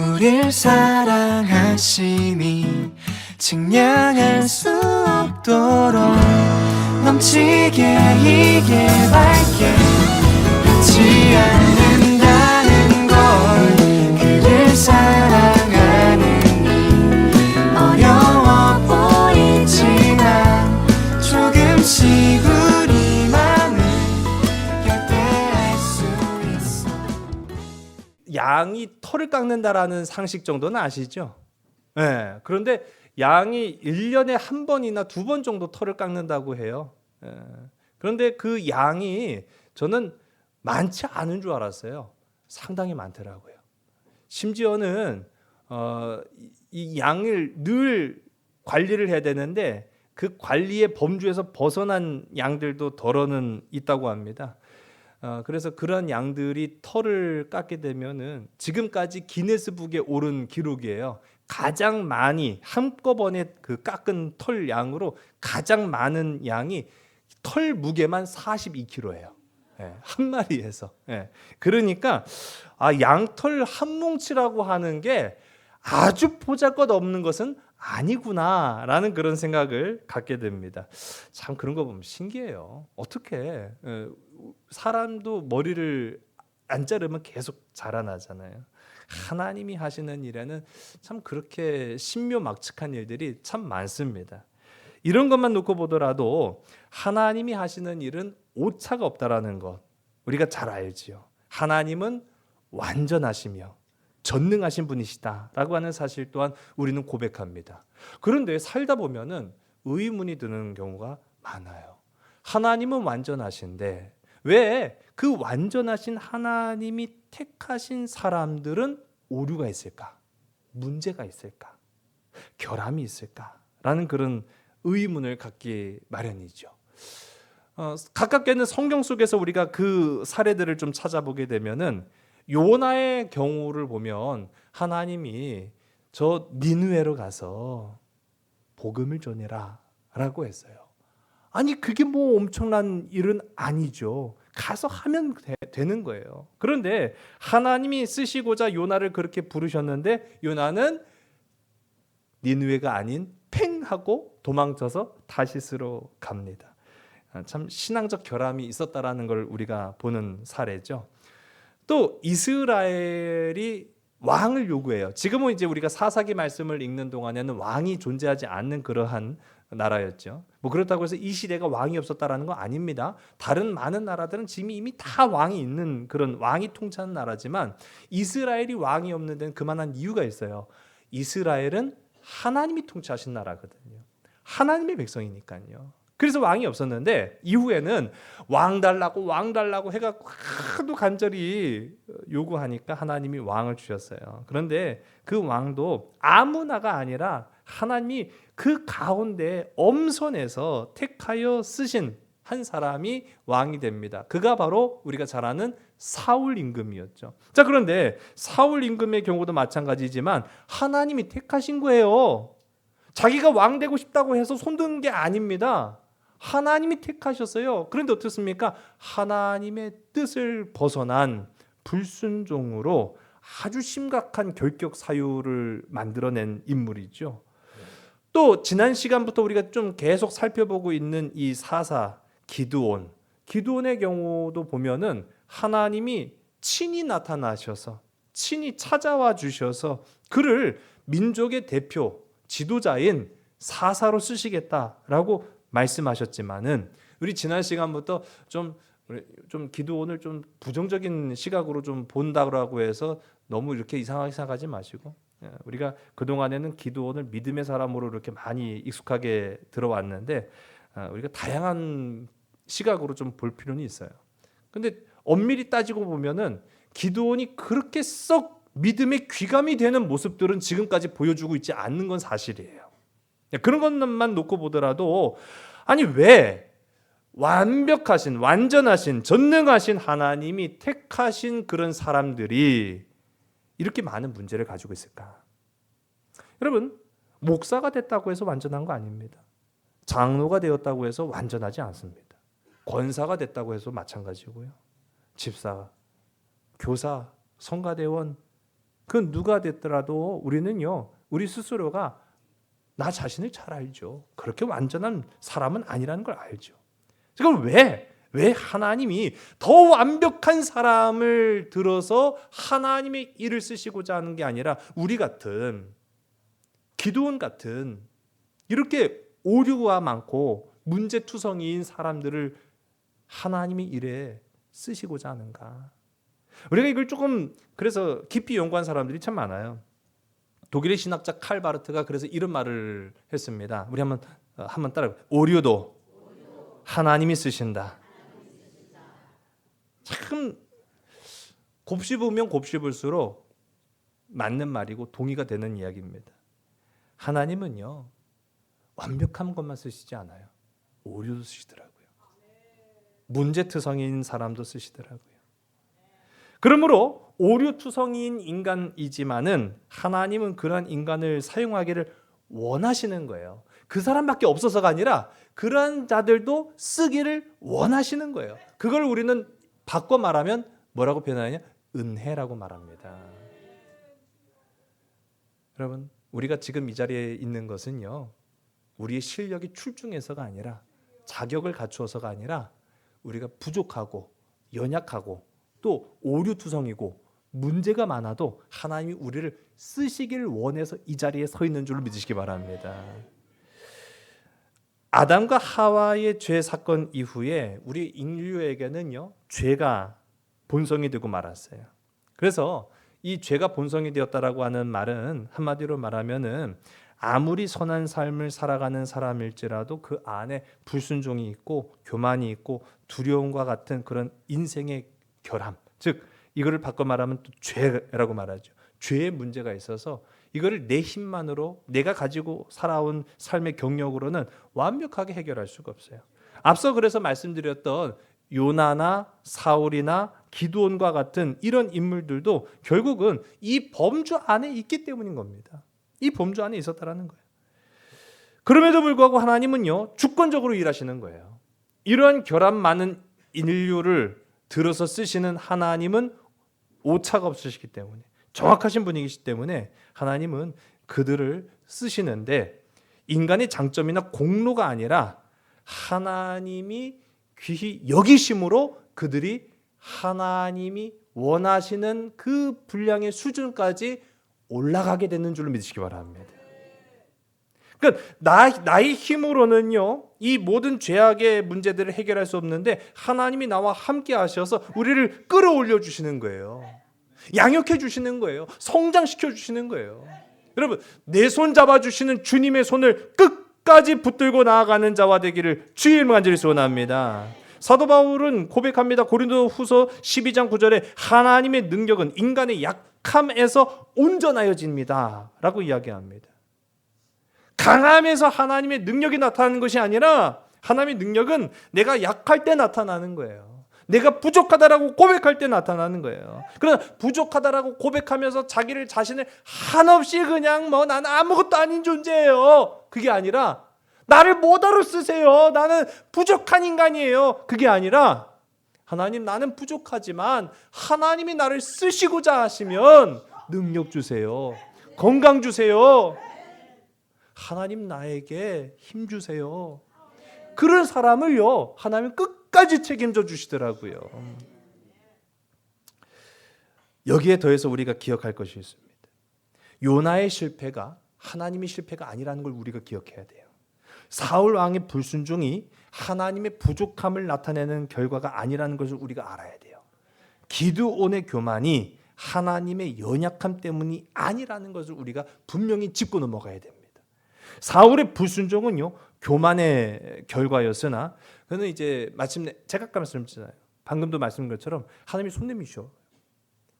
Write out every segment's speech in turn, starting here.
우릴 사랑하심이 측량할 수 없도록 넘치게 이게 밝게 변치 않는다는 걸 그를 사랑하는 이 어려워 보이지만 조금씩 우리 맘을 열대할 수 있어. 양이 털을 깎는다라는 상식 정도는 아시죠? 네. 그런데 양이 1년에 한 번이나 2번 정도 털을 깎는다고 해요. 그런데 그 양이 저는 많지 않은 줄 알았어요. 상당히 많더라고요. 심지어는 이 양을 늘 관리를 해야 되는데 그 관리의 범주에서 벗어난 양들도 덜어는 있다고 합니다. 그래서 그런 양들이 털을 깎게 되면은 지금까지 기네스북에 오른 기록이에요. 가장 많이 한꺼번에 그 깎은 털 양으로 가장 많은 양이 털 무게만 42kg예요. 한 마리에서. 그러니까 양털 한 뭉치라고 하는 게 아주 보잘것없는 것은 아니구나라는 그런 생각을 갖게 됩니다. 참 그런 거 보면 신기해요. 어떻게 사람도 머리를 안 자르면 계속 자라나잖아요. 하나님이 하시는 일에는 참 그렇게 신묘막측한 일들이 참 많습니다. 이런 것만 놓고 보더라도 하나님이 하시는 일은 오차가 없다라는 것 우리가 잘 알지요. 하나님은 완전하시며 전능하신 분이시다라고 하는 사실 또한 우리는 고백합니다. 그런데 살다 보면은 의문이 드는 경우가 많아요. 하나님은 완전하신데 왜 그 완전하신 하나님이 택하신 사람들은 오류가 있을까? 문제가 있을까? 결함이 있을까? 라는 그런 의문을 갖기 마련이죠. 가깝게는 성경 속에서 우리가 그 사례들을 좀 찾아보게 되면은 요나의 경우를 보면 하나님이 저 니느웨로 가서 복음을 전해라 라고 했어요. 아니 그게 뭐 엄청난 일은 아니죠. 가서 하면 되는 거예요. 그런데 하나님이 쓰시고자 요나를 그렇게 부르셨는데 요나는 니느웨가 아닌 팽 하고 도망쳐서 다시스로 갑니다. 참 신앙적 결함이 있었다라는 걸 우리가 보는 사례죠. 또 이스라엘이 왕을 요구해요. 지금은 이제 우리가 사사기 말씀을 읽는 동안에는 왕이 존재하지 않는 그러한 나라였죠. 뭐 그렇다고 해서 이 시대가 왕이 없었다라는 건 아닙니다. 다른 많은 나라들은 지금 이미 다 왕이 있는 그런 왕이 통치하는 나라지만 이스라엘이 왕이 없는 데는 그만한 이유가 있어요. 이스라엘은 하나님이 통치하신 나라거든요. 하나님의 백성이니까요. 그래서 왕이 없었는데 이후에는 왕 달라고 해갖고 하도 간절히 요구하니까 하나님이 왕을 주셨어요. 그런데 그 왕도 아무나가 아니라 하나님이 그 가운데 엄선해서 택하여 쓰신 한 사람이 왕이 됩니다. 그가 바로 우리가 잘 아는 사울 임금이었죠. 자, 그런데 사울 임금의 경우도 마찬가지지만 하나님이 택하신 거예요. 자기가 왕 되고 싶다고 해서 손든 게 아닙니다. 하나님이 택하셨어요. 그런데 어떻습니까? 하나님의 뜻을 벗어난 불순종으로 아주 심각한 결격 사유를 만들어낸 인물이죠. 또 지난 시간부터 우리가 좀 계속 살펴보고 있는 이 사사 기드온의 경우도 보면은 하나님이 친히 나타나셔서 친히 찾아와 주셔서 그를 민족의 대표 지도자인 사사로 쓰시겠다라고 말씀하셨지만은 우리 지난 시간부터 좀 기드온을 좀 부정적인 시각으로 좀 본다고 해서 너무 이렇게 이상하게 생각하지 마시고 우리가 그동안에는 기드온을 믿음의 사람으로 이렇게 많이 익숙하게 들어왔는데 우리가 다양한 시각으로 좀 볼 필요는 있어요. 근데 엄밀히 따지고 보면은 기드온이 그렇게 썩 믿음의 귀감이 되는 모습들은 지금까지 보여주고 있지 않는 건 사실이에요. 그런 것만 놓고 보더라도 아니 왜 완벽하신 완전하신 전능하신 하나님이 택하신 그런 사람들이 이렇게 많은 문제를 가지고 있을까? 여러분 목사가 됐다고 해서 완전한 거 아닙니다. 장로가 되었다고 해서 완전하지 않습니다. 권사가 됐다고 해서 마찬가지고요. 집사, 교사, 성가대원 그 누가 됐더라도 우리는요, 우리 스스로가 나 자신을 잘 알죠. 그렇게 완전한 사람은 아니라는 걸 알죠. 그럼 왜 하나님이 더 완벽한 사람을 들어서 하나님의 일을 쓰시고자 하는 게 아니라 우리 같은 기드온 같은 이렇게 오류가 많고 문제투성이인 사람들을 하나님의 일에 쓰시고자 하는가? 우리가 이걸 조금 그래서 깊이 연구한 사람들이 참 많아요. 독일의 신학자 칼 바르트가 그래서 이런 말을 했습니다. 우리 한번 따라. 오류도 하나님이 쓰신다. 참 곱씹으면 곱씹을수록 맞는 말이고 동의가 되는 이야기입니다. 하나님은요, 완벽한 것만 쓰시지 않아요. 오류도 쓰시더라고요. 문제투성이인 사람도 쓰시더라고요. 그러므로 오류투성이인 인간이지만은 하나님은 그러한 인간을 사용하기를 원하시는 거예요. 그 사람밖에 없어서가 아니라 그러한 자들도 쓰기를 원하시는 거예요. 그걸 우리는 바꿔 말하면 뭐라고 표현하냐? 은혜라고 말합니다. 여러분, 우리가 지금 이 자리에 있는 것은요, 우리의 실력이 출중해서가 아니라 자격을 갖추어서가 아니라 우리가 부족하고 연약하고 또 오류투성이고 문제가 많아도 하나님이 우리를 쓰시길 원해서 이 자리에 서 있는 줄 믿으시기 바랍니다. 아담과 하와의 죄 사건 이후에 우리 인류에게는요, 죄가 본성이 되고 말았어요. 그래서 이 죄가 본성이 되었다라고 하는 말은 한마디로 말하면은 아무리 선한 삶을 살아가는 사람일지라도 그 안에 불순종이 있고 교만이 있고 두려움과 같은 그런 인생의 결함, 즉 이거를 바꿔 말하면 또 죄라고 말하죠. 죄의 문제가 있어서 이거를 내 힘만으로 내가 가지고 살아온 삶의 경력으로는 완벽하게 해결할 수가 없어요. 앞서 그래서 말씀드렸던 요나나 사울이나 기드온과 같은 이런 인물들도 결국은 이 범주 안에 있기 때문인 겁니다. 이 범주 안에 있었다라는 거예요. 그럼에도 불구하고 하나님은요, 주권적으로 일하시는 거예요. 이러한 결함 많은 인류를 들어서 쓰시는 하나님은 오차가 없으시기 때문에, 정확하신 분이시기 때문에 하나님은 그들을 쓰시는데 인간의 장점이나 공로가 아니라 하나님이 귀히 여기심으로 그들이 하나님이 원하시는 그 분량의 수준까지 올라가게 되는 줄로 믿으시기 바랍니다. 그러니까 나의 힘으로는요, 이 모든 죄악의 문제들을 해결할 수 없는데 하나님이 나와 함께 하셔서 우리를 끌어올려 주시는 거예요. 양육해 주시는 거예요. 성장시켜 주시는 거예요. 여러분, 내 손 잡아주시는 주님의 손을 끝까지 붙들고 나아가는 자와 되기를 주의 이름으로 간절히 소원합니다. 사도 바울은 고백합니다. 고린도후서 12장 9절에 하나님의 능력은 인간의 약함에서 온전하여집니다 라고 이야기합니다. 강함에서 하나님의 능력이 나타나는 것이 아니라 하나님의 능력은 내가 약할 때 나타나는 거예요. 내가 부족하다라고 고백할 때 나타나는 거예요. 그러나 부족하다라고 고백하면서 자신을 한없이 그냥 나는 아무것도 아닌 존재예요, 그게 아니라 나를 뭐하러 쓰세요, 나는 부족한 인간이에요, 그게 아니라 하나님, 나는 부족하지만 하나님이 나를 쓰시고자 하시면 능력 주세요, 건강 주세요, 하나님 나에게 힘 주세요. 그런 사람을요, 하나님 끝까지 책임져 주시더라고요. 여기에 더해서 우리가 기억할 것이 있습니다. 요나의 실패가 하나님의 실패가 아니라는 걸 우리가 기억해야 돼요. 사울 왕의 불순종이 하나님의 부족함을 나타내는 결과가 아니라는 것을 우리가 알아야 돼요. 기드온의 교만이 하나님의 연약함 때문이 아니라는 것을 우리가 분명히 짚고 넘어가야 됩니다. 사울의 불순종은요, 교만의 결과였으나 그는 이제 마침내 제가 아까 말씀드렸잖아요. 방금도 말씀드린 것처럼 하나님이 손 내미셔.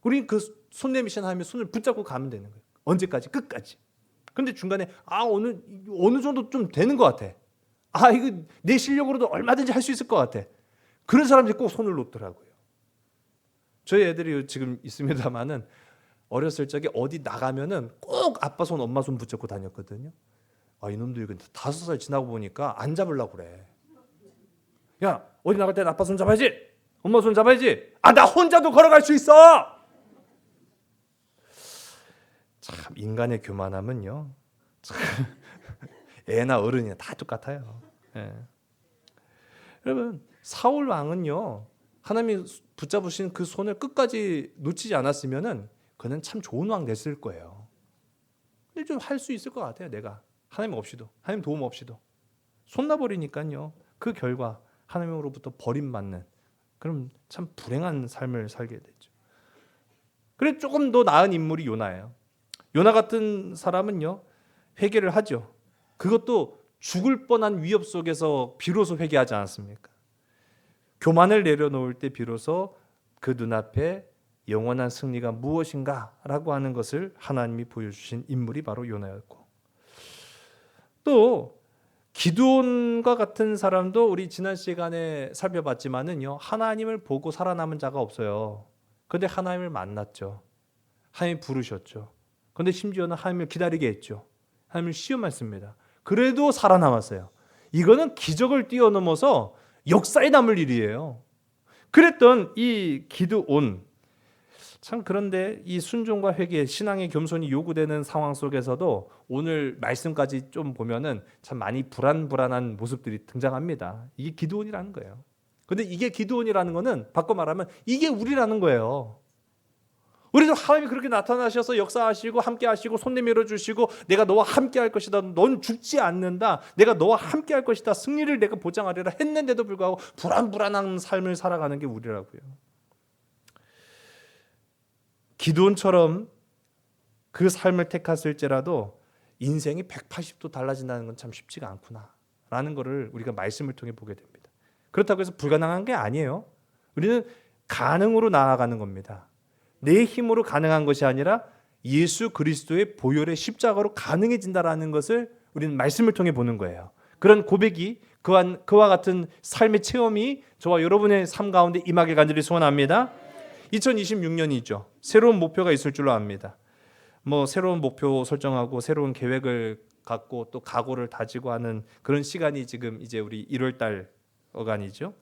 우리 그 손 내미신 하나님의 손을 붙잡고 가면 되는 거예요. 언제까지? 끝까지. 근데 중간에 어느 정도 좀 되는 것 같아. 이거 내 실력으로도 얼마든지 할 수 있을 것 같아. 그런 사람들이 꼭 손을 놓더라고요. 저희 애들이 지금 있습니다만은 어렸을 적에 어디 나가면은 꼭 아빠 손, 엄마 손 붙잡고 다녔거든요. 이놈들 이거 5살 지나고 보니까 안 잡으려고 그래. 야, 어디 나갈 때 아빠 손 잡아야지, 엄마 손 잡아야지. 나 혼자도 걸어갈 수 있어. 인간의 교만함은요, 참, 애나 어른이나 다 똑같아요. 예. 여러분, 사울 왕은요, 하나님이 붙잡으신 그 손을 끝까지 놓치지 않았으면은 그는 참 좋은 왕 됐을 거예요. 근데 좀 할 수 있을 것 같아요. 내가 하나님 없이도, 하나님 도움 없이도 손 놔버리니까요, 그 결과 하나님으로부터 버림받는, 그럼 참 불행한 삶을 살게 되죠. 그래, 조금 더 나은 인물이 요나예요. 요나 같은 사람은요, 회개를 하죠. 그것도 죽을 뻔한 위협 속에서 비로소 회개하지 않았습니까? 교만을 내려놓을 때 비로소 그 눈앞에 영원한 승리가 무엇인가라고 하는 것을 하나님이 보여주신 인물이 바로 요나였고, 또 기드온과 같은 사람도 우리 지난 시간에 살펴봤지만은요, 하나님을 보고 살아남은 자가 없어요. 그런데 하나님을 만났죠. 하나님이 부르셨죠. 그런데 심지어는 하나님을 기다리게 했죠. 하나님을 시험했습니다. 그래도 살아남았어요. 이거는 기적을 뛰어넘어서 역사에 남을 일이에요. 그랬던 이 기드온, 참, 그런데 이 순종과 회개, 신앙의 겸손이 요구되는 상황 속에서도 오늘 말씀까지 좀 보면은 참 많이 불안불안한 모습들이 등장합니다. 이게 기드온이라는 거예요. 근데 이게 기드온이라는 거는 바꿔 말하면 이게 우리라는 거예요. 우리도 하나님이 그렇게 나타나셔서 역사하시고 함께 하시고 손 내밀어 주시고 내가 너와 함께 할 것이다, 넌 죽지 않는다, 내가 너와 함께 할 것이다, 승리를 내가 보장하리라 했는데도 불구하고 불안불안한 삶을 살아가는 게 우리라고요. 기드온처럼 그 삶을 택했을지라도 인생이 180도 달라진다는 건 참 쉽지가 않구나 라는 것을 우리가 말씀을 통해 보게 됩니다. 그렇다고 해서 불가능한 게 아니에요. 우리는 가능으로 나아가는 겁니다. 내 힘으로 가능한 것이 아니라 예수 그리스도의 보혈의 십자가로 가능해진다라는 것을 우리는 말씀을 통해 보는 거예요. 그런 고백이, 그와 같은 삶의 체험이 저와 여러분의 삶 가운데 임하길 간절히 소원합니다. 2026년이죠. 새로운 목표가 있을 줄로 압니다. 새로운 목표 설정하고 새로운 계획을 갖고 또 각오를 다지고 하는 그런 시간이 지금 이제 우리 1월 달 어간이죠.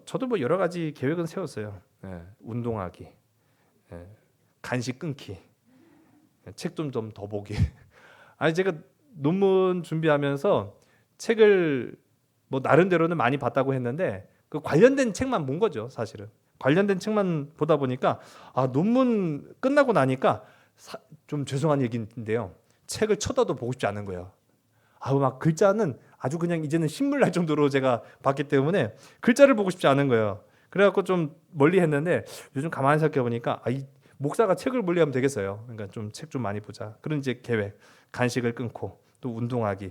저도 여러 가지 계획은 세웠어요. 운동하기, 간식 끊기, 책 좀 더 보기. 아니, 제가 논문 준비하면서 책을 나름대로는 많이 봤다고 했는데 그 관련된 책만 본 거죠, 사실은. 관련된 책만 보다 보니까 논문 끝나고 나니까 좀 죄송한 얘기인데요, 책을 쳐다도 보고 싶지 않은 거예요. 막 글자는 아주 그냥 이제는 신물 날 정도로 제가 봤기 때문에 글자를 보고 싶지 않은 거예요. 그래갖고 좀 멀리 했는데 요즘 가만히 생각해 보니까 이 목사가 책을 멀리하면 되겠어요. 그러니까 좀 책 좀 많이 보자. 그런 이제 계획, 간식을 끊고 또 운동하기.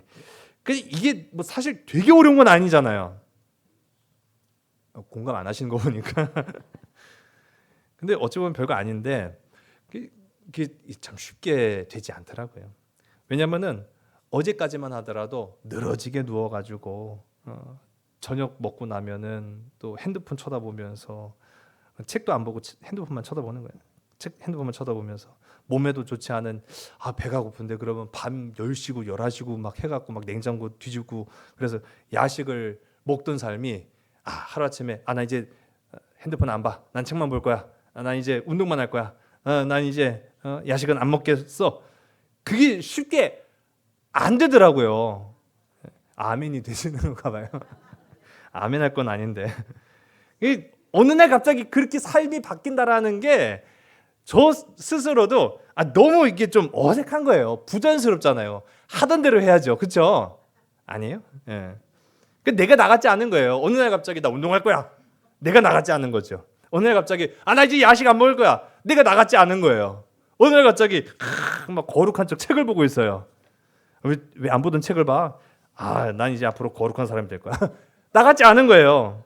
이게 사실 되게 어려운 건 아니잖아요. 공감 안 하시는 거 보니까. 근데 어찌 보면 별거 아닌데 그게 참 쉽게 되지 않더라고요. 왜냐면은 어제까지만 하더라도 늘어지게 누워가지고 저녁 먹고 나면은 또 핸드폰 쳐다보면서, 책도 안 보고 핸드폰만 쳐다보는 거예요. 핸드폰만 쳐다보면서 몸에도 좋지 않은 배가 고픈데 그러면 밤 10시고 11시고 막 해갖고 막 냉장고 뒤집고, 그래서 야식을 먹던 삶이 하루아침에 나 이제 핸드폰 안 봐, 난 책만 볼 거야, 난 이제 운동만 할 거야, 난 이제 야식은 안 먹겠어. 그게 쉽게 안 되더라고요. 아멘이 되시는가 봐요. 아멘 할 건 아닌데. 어느 날 갑자기 그렇게 삶이 바뀐다라는 게 저 스스로도 너무 이게 좀 어색한 거예요. 부자연스럽잖아요. 하던 대로 해야죠. 그렇죠? 아니에요? 예. 내가 나같지 않은 거예요. 어느 날 갑자기 나 운동할 거야. 내가 나같지 않은 거죠. 어느 날 갑자기 나 이제 야식 안 먹을 거야. 내가 나같지 않은 거예요. 어느 날 갑자기 막 거룩한 척 책을 보고 있어요. 왜 안 보던 책을 봐? 난 이제 앞으로 거룩한 사람이 될 거야. 나같지 않은 거예요.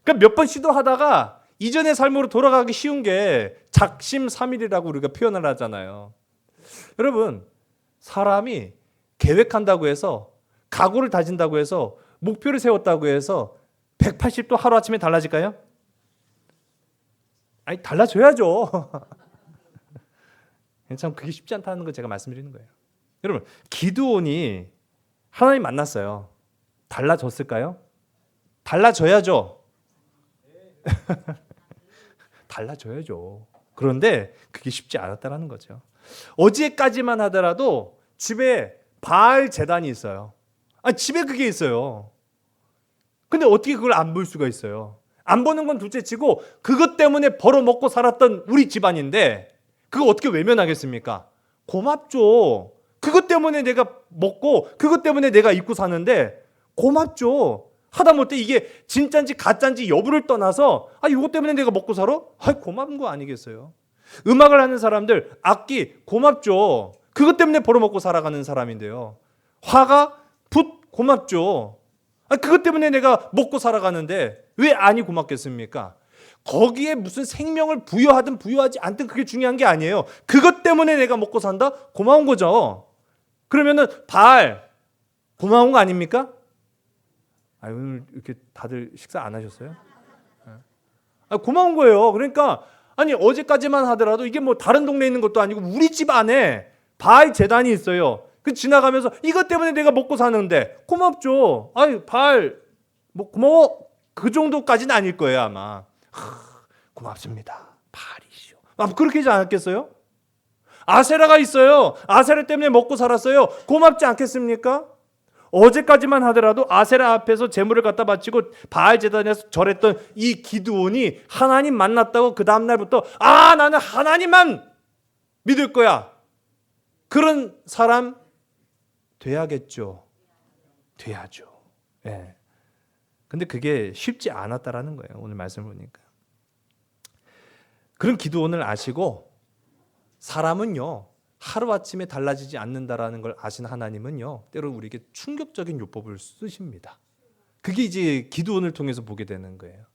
그러니까 몇 번 시도하다가 이전의 삶으로 돌아가기 쉬운 게 작심삼일이라고 우리가 표현을 하잖아요. 여러분, 사람이 계획한다고 해서, 각오를 다진다고 해서, 목표를 세웠다고 해서 180도 하루아침에 달라질까요? 달라져야죠. 참 그게 쉽지 않다는 걸 제가 말씀드리는 거예요. 여러분, 기드온이 하나님 만났어요. 달라졌을까요? 달라져야죠. 달라져야죠. 그런데 그게 쉽지 않았다라는 거죠. 어제까지만 하더라도 집에 바알 제단이 있어요. 집에 그게 있어요. 근데 어떻게 그걸 안 볼 수가 있어요? 안 보는 건 둘째치고 그것 때문에 벌어먹고 살았던 우리 집안인데 그거 어떻게 외면하겠습니까? 고맙죠. 그것 때문에 내가 먹고 그것 때문에 내가 입고 사는데 고맙죠. 하다못해 이게 진짜인지 가짜인지 여부를 떠나서 이것 때문에 내가 먹고 살아? 고마운 거 아니겠어요? 음악을 하는 사람들 악기 고맙죠. 그것 때문에 벌어먹고 살아가는 사람인데요. 화가 붓 고맙죠. 그것 때문에 내가 먹고 살아가는데 왜 아니 고맙겠습니까? 거기에 무슨 생명을 부여하든 부여하지 않든 그게 중요한 게 아니에요. 그것 때문에 내가 먹고 산다? 고마운 거죠. 그러면은 바알 고마운 거 아닙니까? 오늘 이렇게 다들 식사 안 하셨어요? 고마운 거예요. 그러니까 어제까지만 하더라도 이게 뭐 다른 동네에 있는 것도 아니고 우리 집 안에 바알 제단이 있어요. 그 지나가면서 이것 때문에 내가 먹고 사는데 고맙죠. 바알 뭐 고마워 그 정도까지는 아닐 거예요 아마. 고맙습니다. 바알이시오. 그렇게 하지 않았겠어요? 아세라가 있어요. 아세라 때문에 먹고 살았어요. 고맙지 않겠습니까? 어제까지만 하더라도 아세라 앞에서 제물을 갖다 바치고 바알 제단에서 절했던 이 기드온이 하나님 만났다고 그 다음 날부터 나는 하나님만 믿을 거야. 그런 사람 돼야겠죠. 돼야죠. 예. 근데 그게 쉽지 않았다라는 거예요. 오늘 말씀을 보니까. 그런 기드온을 아시고 사람은요. 하루아침에 달라지지 않는다라는 걸 아신 하나님은요. 때로 우리에게 충격적인 요법을 쓰십니다. 그게 이제 기드온을 통해서 보게 되는 거예요.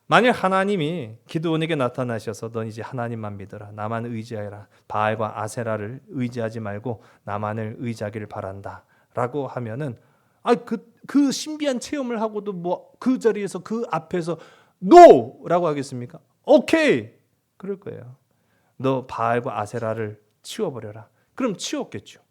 만약 하나님이 기드온에게 나타나셔서 넌 이제 하나님만 믿어라. 나만 의지하라. 바알과 아세라를 의지하지 말고 나만을 의지하기를 바란다. 라고 하면은 그 신비한 체험을 하고도 뭐 그 자리에서 그 앞에서 NO! 라고 하겠습니까? 오케이! 그럴 거예요. 너 바알과 아세라를 치워버려라. 그럼 치웠겠죠.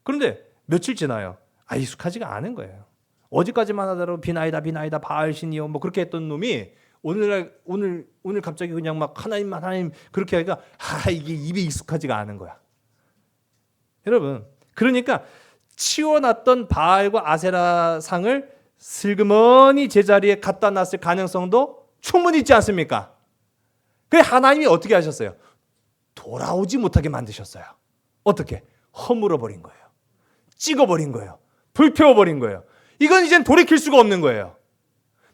그런데 며칠 지나요. 익숙하지가 않은 거예요. 어제까지만 하더라도 비나이다 바알 신이요 뭐 그렇게 했던 놈이 오늘 갑자기 그냥 막 하나님 그렇게 하니까 이게 입에 익숙하지가 않은 거야. 여러분, 그러니까 치워놨던 바알과 아세라 상을 슬그머니 제자리에 갖다 놨을 가능성도 충분히 있지 않습니까? 그래 하나님이 어떻게 하셨어요? 돌아오지 못하게 만드셨어요. 어떻게? 허물어버린 거예요. 찍어버린 거예요. 불태워버린 거예요. 이건 이젠 돌이킬 수가 없는 거예요.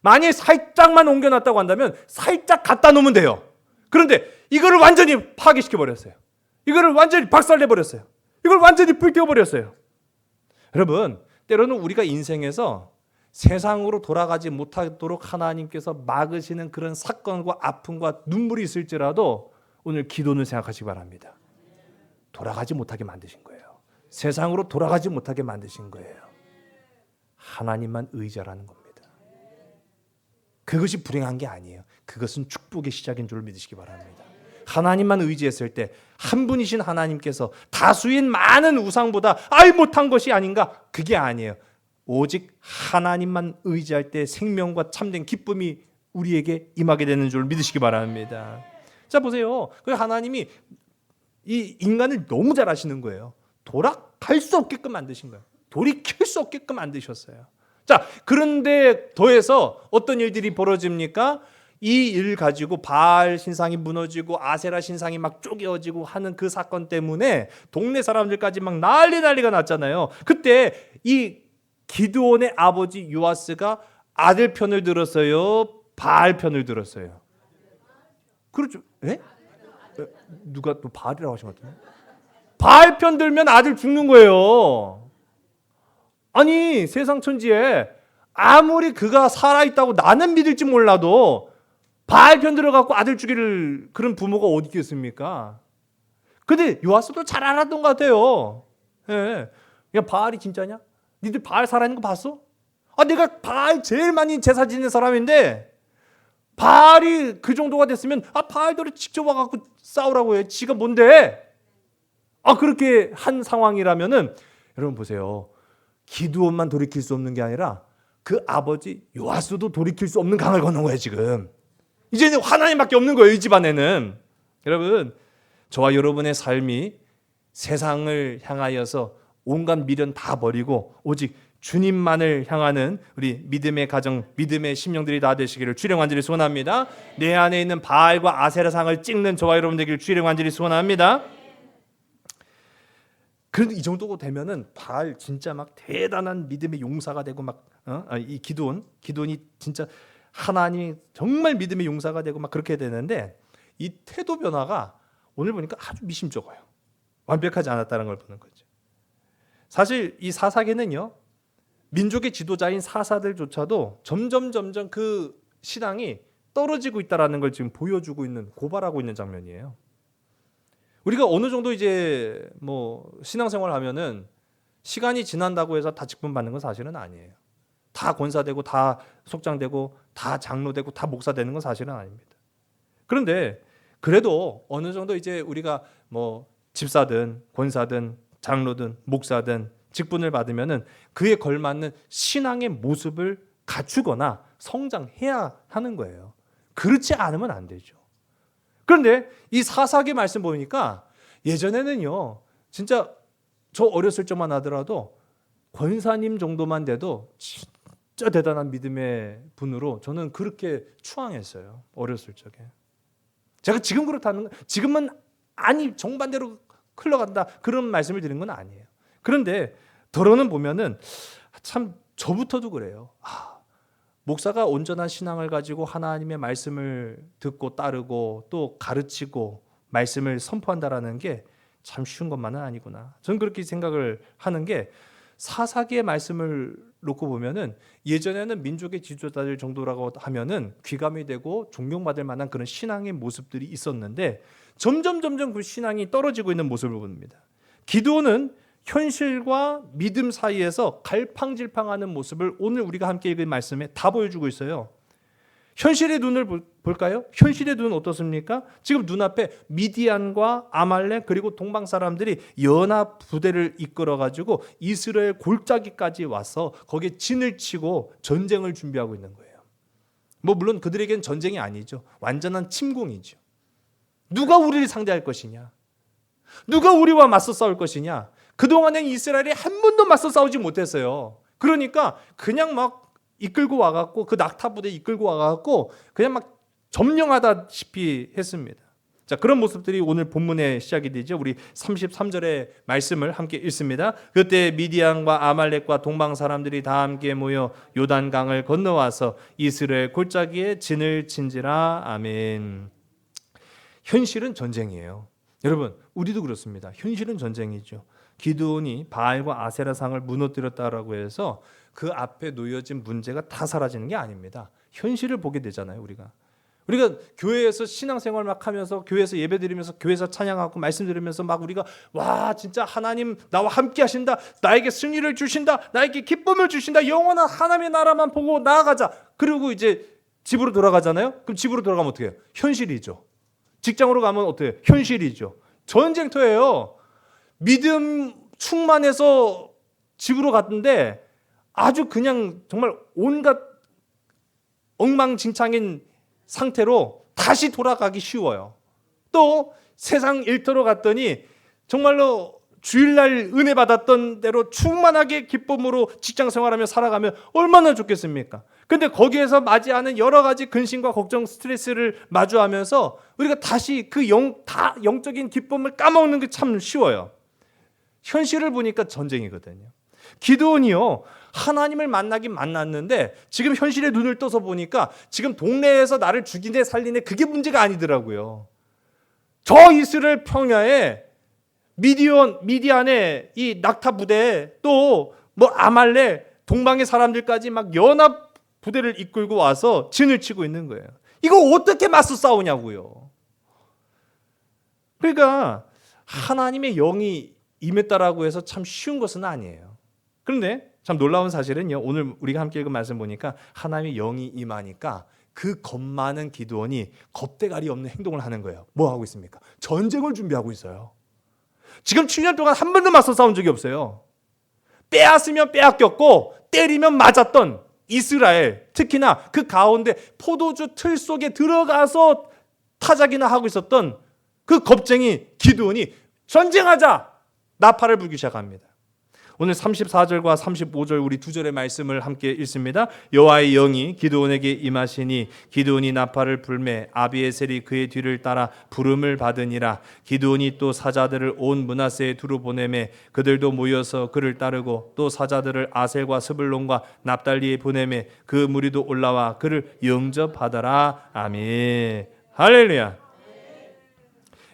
만약에 살짝만 옮겨놨다고 한다면 살짝 갖다 놓으면 돼요. 그런데 이거를 완전히 파괴시켜버렸어요. 이거를 완전히 박살내버렸어요. 이걸 완전히 불태워버렸어요. 여러분, 때로는 우리가 인생에서 세상으로 돌아가지 못하도록 하나님께서 막으시는 그런 사건과 아픔과 눈물이 있을지라도 오늘 기도는 생각하시기 바랍니다. 돌아가지 못하게 만드신 거예요. 세상으로 돌아가지 못하게 만드신 거예요. 하나님만 의지하라는 겁니다. 그것이 불행한 게 아니에요. 그것은 축복의 시작인 줄 믿으시기 바랍니다. 하나님만 의지했을 때 한 분이신 하나님께서 다수인 많은 우상보다 못한 것이 아닌가? 그게 아니에요. 오직 하나님만 의지할 때 생명과 참된 기쁨이 우리에게 임하게 되는 줄 믿으시기 바랍니다. 자 보세요. 그 하나님이 이 인간을 너무 잘 아시는 거예요. 돌아갈 수 없게끔 만드신 거예요. 돌이킬 수 없게끔 만드셨어요. 자, 그런데 더해서 어떤 일들이 벌어집니까? 이 일 가지고 바알 신상이 무너지고 아세라 신상이 막 쪼개어지고 하는 그 사건 때문에 동네 사람들까지 막 난리가 났잖아요. 그때 이 기드온의 아버지 요아스가 아들 편을 들었어요? 바알 편을 들었어요? 그렇죠. 예? 누가 또 바알이라고 하신 것 같은데? 바알 편 들면 아들 죽는 거예요. 아니 세상 천지에 아무리 그가 살아있다고 나는 믿을지 몰라도 바알 편 들어갖고 아들 죽이를 그런 부모가 어디 있겠습니까? 근데 요아스도 잘 알았던 것 같아요. 예. 야 바알이 진짜냐? 니들 바알 살아있는 거 봤어? 내가 바알 제일 많이 제사 지낸 사람인데 바알이 그 정도가 됐으면 바알들을 직접 와갖고 싸우라고 해. 지가 뭔데? 그렇게 한 상황이라면은 여러분 보세요. 기드온만 돌이킬 수 없는 게 아니라 그 아버지 요아스도 돌이킬 수 없는 강을 건넌 거예요 지금. 이제는 하나님밖에 없는 거예요, 이 집안에는. 여러분, 저와 여러분의 삶이 세상을 향하여서 온갖 미련 다 버리고 오직 주님만을 향하는 우리 믿음의 가정, 믿음의 심령들이 다 되시기를 주의 간절히 소원합니다. 내 안에 있는 바알과 아세라상을 찍는 저와 여러분 되기를 주의 간절히 소원합니다. 그런데 이 정도 되면은 바알 진짜 막 대단한 믿음의 용사가 되고 이 기드온이 진짜 하나님이 정말 믿음의 용사가 되고 막 그렇게 되는데, 이 태도 변화가 오늘 보니까 아주 미심쩍어요. 완벽하지 않았다는 걸 보는 거죠. 사실 이 사사기는요, 민족의 지도자인 사사들조차도 점점 그 신앙이 떨어지고 있다라는 걸 지금 보여주고 있는, 고발하고 있는 장면이에요. 우리가 어느 정도 이제 뭐 신앙생활 하면은 시간이 지난다고 해서 다 직분 받는 건 사실은 아니에요. 다 권사되고 다 속장되고 다 장로되고 다 목사 되는 건 사실은 아닙니다. 그런데 그래도 어느 정도 이제 우리가 뭐 집사든 권사든 장로든 목사든 직분을 받으면은 그에 걸맞는 신앙의 모습을 갖추거나 성장해야 하는 거예요. 그렇지 않으면 안 되죠. 그런데 이 사사기 말씀 보니까 예전에는요, 진짜 저 어렸을 적만 하더라도 권사님 정도만 돼도 진짜 대단한 믿음의 분으로 저는 그렇게 추앙했어요. 어렸을 적에. 제가 지금 그렇다는, 지금은 아니 정반대로 흘러간다 그런 말씀을 드린 건 아니에요. 그런데 더러는 보면은 참 저부터도 그래요. 목사가 온전한 신앙을 가지고 하나님의 말씀을 듣고 따르고 또 가르치고 말씀을 선포한다라는 게 참 쉬운 것만은 아니구나. 저는 그렇게 생각을 하는 게, 사사기의 말씀을 놓고 보면은 예전에는 민족의 지도자들 정도라고 하면은 귀감이 되고 존경받을 만한 그런 신앙의 모습들이 있었는데 점점 그 신앙이 떨어지고 있는 모습을 봅니다. 기드온은 현실과 믿음 사이에서 갈팡질팡하는 모습을 오늘 우리가 함께 읽은 말씀에 다 보여주고 있어요. 현실의 눈을 볼까요? 현실의 눈은 어떻습니까? 지금 눈앞에 미디안과 아말렉 그리고 동방 사람들이 연합 부대를 이끌어 가지고 이스라엘 골짜기까지 와서 거기에 진을 치고 전쟁을 준비하고 있는 거예요. 뭐 물론 그들에겐 전쟁이 아니죠. 완전한 침공이죠. 누가 우리를 상대할 것이냐? 누가 우리와 맞서 싸울 것이냐? 그동안엔 이스라엘이 한 번도 맞서 싸우지 못했어요. 그러니까 그냥 막 이끌고 와갖고 그 낙타부대 이끌고 와갖고 그냥 막 점령하다시피 했습니다. 자, 그런 모습들이 오늘 본문의 시작이 되죠. 우리 33절의 말씀을 함께 읽습니다. 그때 미디안과 아말렉과 동방 사람들이 다 함께 모여 요단강을 건너와서 이스라엘 골짜기에 진을 친지라. 아멘. 현실은 전쟁이에요. 여러분, 우리도 그렇습니다. 현실은 전쟁이죠. 기드온이 바알과 아세라상을 무너뜨렸다라고 해서 그 앞에 놓여진 문제가 다 사라지는 게 아닙니다. 현실을 보게 되잖아요, 우리가 교회에서 신앙생활 막 하면서 교회에서 예배드리면서 교회에서 찬양하고 말씀 들으면서 막 우리가 와 진짜 하나님 나와 함께 하신다, 나에게 승리를 주신다, 나에게 기쁨을 주신다, 영원한 하나님의 나라만 보고 나아가자. 그리고 이제 집으로 돌아가잖아요. 그럼 집으로 돌아가면 어떻게 해요? 현실이죠. 직장으로 가면 어떻게 해요? 현실이죠. 전쟁터예요. 믿음 충만해서 집으로 갔는데 아주 그냥 정말 온갖 엉망진창인 상태로 다시 돌아가기 쉬워요. 또 세상 일터로 갔더니 정말로 주일날 은혜 받았던 대로 충만하게 기쁨으로 직장 생활하며 살아가면 얼마나 좋겠습니까? 근데 거기에서 맞이하는 여러 가지 근심과 걱정, 스트레스를 마주하면서 우리가 다시 그 영적인 기쁨을 까먹는 게 참 쉬워요. 현실을 보니까 전쟁이거든요. 기드온이요, 하나님을 만나긴 만났는데 지금 현실의 눈을 떠서 보니까 지금 동네에서 나를 죽이네 살리네 그게 문제가 아니더라고요. 저 이스라엘 평야에 미디안의 이 낙타 부대 또 뭐 아말렉 동방의 사람들까지 막 연합 부대를 이끌고 와서 진을 치고 있는 거예요. 이거 어떻게 맞서 싸우냐고요. 그러니까 하나님의 영이 임했다라고 해서 참 쉬운 것은 아니에요. 그런데 참 놀라운 사실은요, 오늘 우리가 함께 읽은 말씀 보니까 하나님의 영이 임하니까 그 겁 많은 기드온이 겁대가리 없는 행동을 하는 거예요. 뭐 하고 있습니까? 전쟁을 준비하고 있어요. 지금 7년 동안 한 번도 맞서 싸운 적이 없어요. 빼앗으면 빼앗겼고 때리면 맞았던 이스라엘, 특히나 그 가운데 포도주 틀 속에 들어가서 타작이나 하고 있었던 그 겁쟁이 기드온이 전쟁하자 나팔을 불기 시작합니다. 오늘 34절과 35절 우리 두 절의 말씀을 함께 읽습니다. 여호와의 영이 기드온에게 임하시니 기드온이 나팔을 불매 아비에셀이 그의 뒤를 따라 부름을 받으니라. 기드온이 또 사자들을 온 므낫세에 두루 보내매 그들도 모여서 그를 따르고 또 사자들을 아셀과 스불론과 납달리에 보내매 그 무리도 올라와 그를 영접하더라. 아멘. 할렐루야.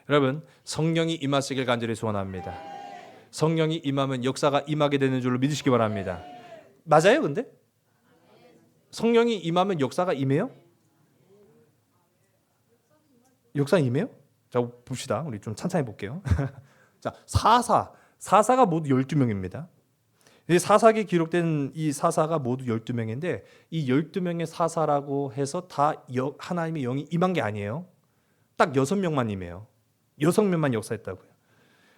여러분, 성령이 임하시길 간절히 소원합니다. 성령이 임하면 역사가 임하게 되는 줄로 믿으시기 바랍니다. 맞아요, 근데? 성령이 임하면 역사가 임해요? 역사 임해요? 자, 봅시다. 우리 좀 찬찬히 볼게요. 자, 사사가 모두 12명입니다. 사사기에 기록된 이 사사가 모두 12명인데 이 12명의 사사라고 해서 다 하나님의 영이 임한 게 아니에요. 딱 6명만 임해요. 6명만 역사했다고요.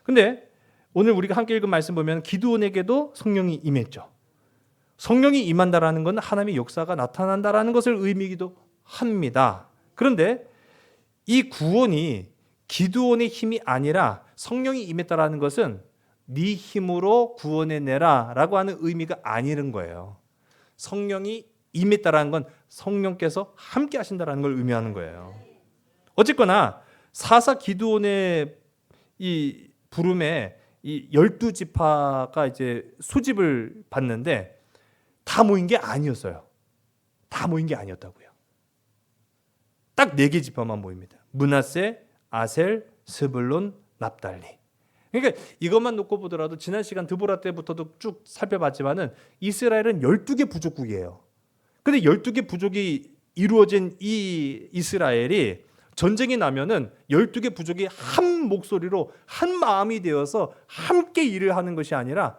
근데 오늘 우리가 함께 읽은 말씀 보면 기드온에게도 성령이 임했죠. 성령이 임한다라는 건 하나님의 역사가 나타난다라는 것을 의미기도 합니다. 그런데 이 구원이 기드온의 힘이 아니라 성령이 임했다라는 것은 네 힘으로 구원해내라라고 하는 의미가 아니는 거예요. 성령이 임했다라는 건 성령께서 함께 하신다라는 걸 의미하는 거예요. 어쨌거나 사사 기드온의 이 부름에 이 12지파가 이제 소집을 받는데 다 모인 게 아니었어요. 다 모인 게 아니었다고요. 딱 4개 지파만 모입니다. 므낫세, 아셀, 스불론, 납달리. 그러니까 이것만 놓고 보더라도 지난 시간 드보라 때부터도 쭉 살펴봤지만은 이스라엘은 12개 부족국이에요. 근데 12개 부족이 이루어진 이 이스라엘이 전쟁이 나면은 12개 부족이 한 목소리로 한 마음이 되어서 함께 일을 하는 것이 아니라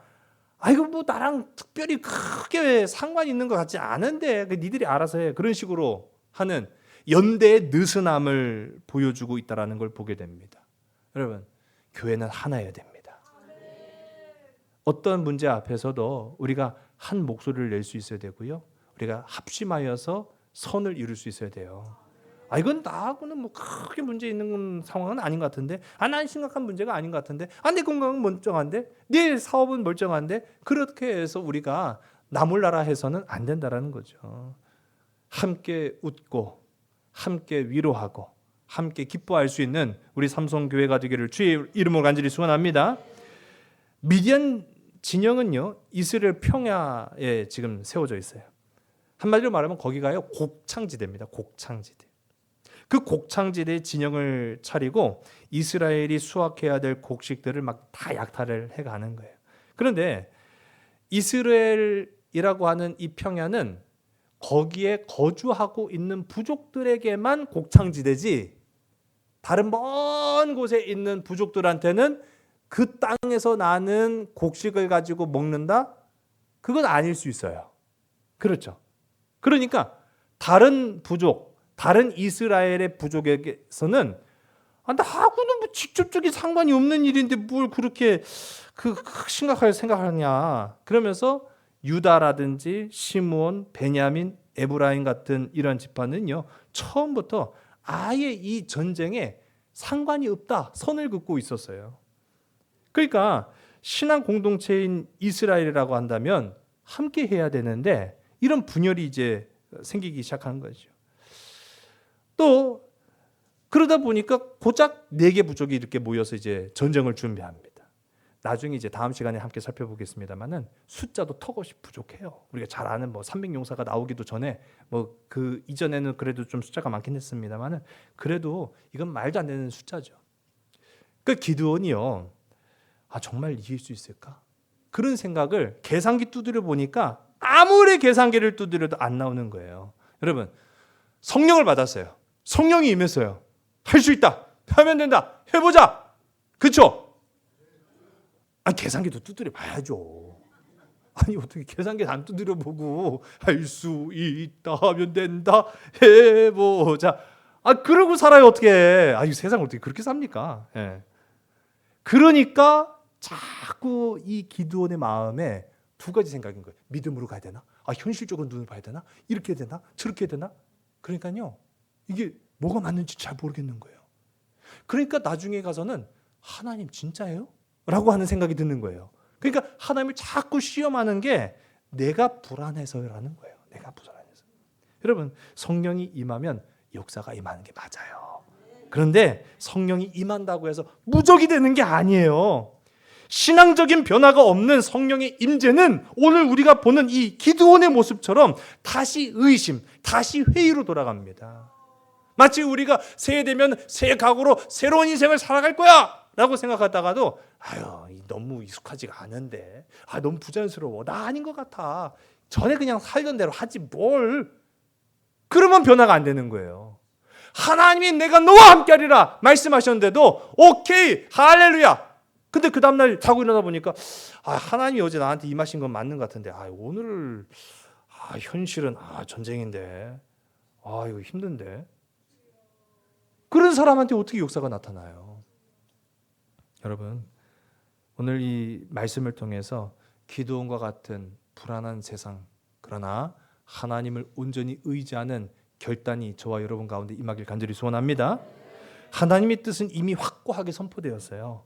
이거 뭐 나랑 특별히 크게 상관이 있는 것 같지 않은데 니들이 알아서 해. 그런 식으로 하는 연대의 느슨함을 보여주고 있다는 걸 보게 됩니다. 여러분, 교회는 하나여야 됩니다. 어떤 문제 앞에서도 우리가 한 목소리를 낼 수 있어야 되고요. 우리가 합심하여서 선을 이룰 수 있어야 돼요. 이건 나하고는 뭐 크게 문제 있는 상황은 아닌 것 같은데, 난 심각한 문제가 아닌 것 같은데, 내 건강은 멀쩡한데, 내 사업은 멀쩡한데, 그렇게 해서 우리가 나 몰라라 해서는 안 된다라는 거죠. 함께 웃고, 함께 위로하고, 함께 기뻐할 수 있는 우리 삼성교회가 되기를 주의 이름으로 간절히 소원합니다. 미디안 진영은요, 이스라엘 평야에 지금 세워져 있어요. 한마디로 말하면 거기가요, 곡창지대입니다. 곡창지대. 그 곡창지대에 진영을 차리고 이스라엘이 수확해야 될 곡식들을 막 다 약탈을 해가는 거예요. 그런데 이스라엘이라고 하는 이 평야는 거기에 거주하고 있는 부족들에게만 곡창지대지 다른 먼 곳에 있는 부족들한테는 그 땅에서 나는 곡식을 가지고 먹는다? 그건 아닐 수 있어요. 그렇죠. 그러니까 다른 부족, 다른 이스라엘의 부족에게서는 나하고는 뭐 직접적인 상관이 없는 일인데 뭘 그렇게 심각하게 생각하냐. 그러면서 유다라든지 시므온, 베냐민, 에브라임 같은 이런 지파는요, 처음부터 아예 이 전쟁에 상관이 없다 선을 긋고 있었어요. 그러니까 신앙 공동체인 이스라엘이라고 한다면 함께 해야 되는데 이런 분열이 이제 생기기 시작한 거죠. 또 그러다 보니까 고작 4개 부족이 이렇게 모여서 이제 전쟁을 준비합니다. 나중에 이제 다음 시간에 함께 살펴보겠습니다만은 숫자도 턱없이 부족해요. 우리가 잘 아는 뭐 300용사가 나오기도 전에 뭐 그 이전에는 그래도 좀 숫자가 많긴 했습니다만은 그래도 이건 말도 안 되는 숫자죠. 그 기드온이요, 정말 이길 수 있을까? 그런 생각을 계산기 두드려 보니까 아무리 계산기를 두드려도 안 나오는 거예요. 여러분, 성령을 받았어요. 성령이 임했어요. 할 수 있다. 하면 된다. 해보자. 그렇죠? 계산기도 두드려 봐야죠. 어떻게 계산기를 안 두드려 보고 할 수 있다 하면 된다. 해보자. 그러고 살아요 어떻게? 이 세상 어떻게 그렇게 삽니까? 예. 그러니까 자꾸 이 기드온의 마음에 두 가지 생각인 거예요. 믿음으로 가야 되나? 현실적으로 눈을 봐야 되나? 이렇게 해야 되나? 저렇게 해야 되나? 그러니까요, 이게 뭐가 맞는지 잘 모르겠는 거예요. 그러니까 나중에 가서는 하나님 진짜예요? 라고 하는 생각이 드는 거예요. 그러니까 하나님을 자꾸 시험하는 게 내가 불안해서라는 거예요. 내가 불안해서. 여러분, 성령이 임하면 역사가 임하는 게 맞아요. 그런데 성령이 임한다고 해서 무적이 되는 게 아니에요. 신앙적인 변화가 없는 성령의 임재는 오늘 우리가 보는 이 기드온의 모습처럼 다시 의심, 다시 회의로 돌아갑니다. 마치 우리가 새해 되면 새 각오로 새로운 인생을 살아갈 거야 라고 생각하다가도 너무 익숙하지가 않은데, 너무 부자연스러워, 나 아닌 것 같아, 전에 그냥 살던 대로 하지 뭘. 그러면 변화가 안 되는 거예요. 하나님이 내가 너와 함께하리라 말씀하셨는데도 오케이 할렐루야. 근데 그 다음날 자고 일어나 보니까 하나님이 어제 나한테 임하신 건 맞는 것 같은데 오늘 현실은 전쟁인데 이거 힘든데. 그런 사람한테 어떻게 역사가 나타나요? 여러분, 오늘 이 말씀을 통해서 기드온과 같은 불안한 세상, 그러나 하나님을 온전히 의지하는 결단이 저와 여러분 가운데 임하길 간절히 소원합니다. 하나님의 뜻은 이미 확고하게 선포되었어요.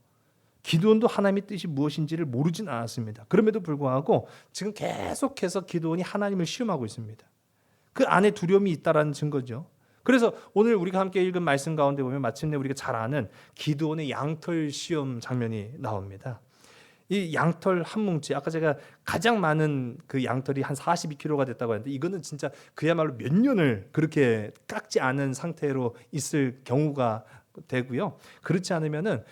기드온도 하나님의 뜻이 무엇인지를 모르진 않았습니다. 그럼에도 불구하고 지금 계속해서 기드온이 하나님을 시험하고 있습니다. 그 안에 두려움이 있다라는 증거죠. 그래서 오늘 우리가 함께 읽은 말씀 가운데 보면 마침내 우리가 잘 아는 기드온의 양털 시험 장면이 나옵니다. 이 양털 한 뭉치, 아까 제가 가장 많은 그 양털이 한 42kg가 됐다고 했는데, 이거는 진짜 그야말로 몇 년을 그렇게 깎지 않은 상태로 있을 경우가 되고요. 그렇지 않으면은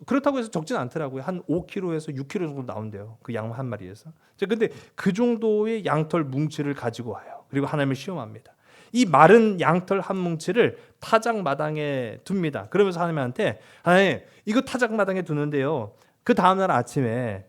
그렇다고 해서 적진 않더라고요. 한 5kg에서 6kg 정도 나온대요. 그 양 한 마리에서. 근데 그 정도의 양털 뭉치를 가지고 와요. 그리고 하나님을 시험합니다. 이 마른 양털 한 뭉치를 타작 마당에 둡니다. 그러면서 하나님한테, 하나님 이거 타작 마당에 두는데요, 그 다음날 아침에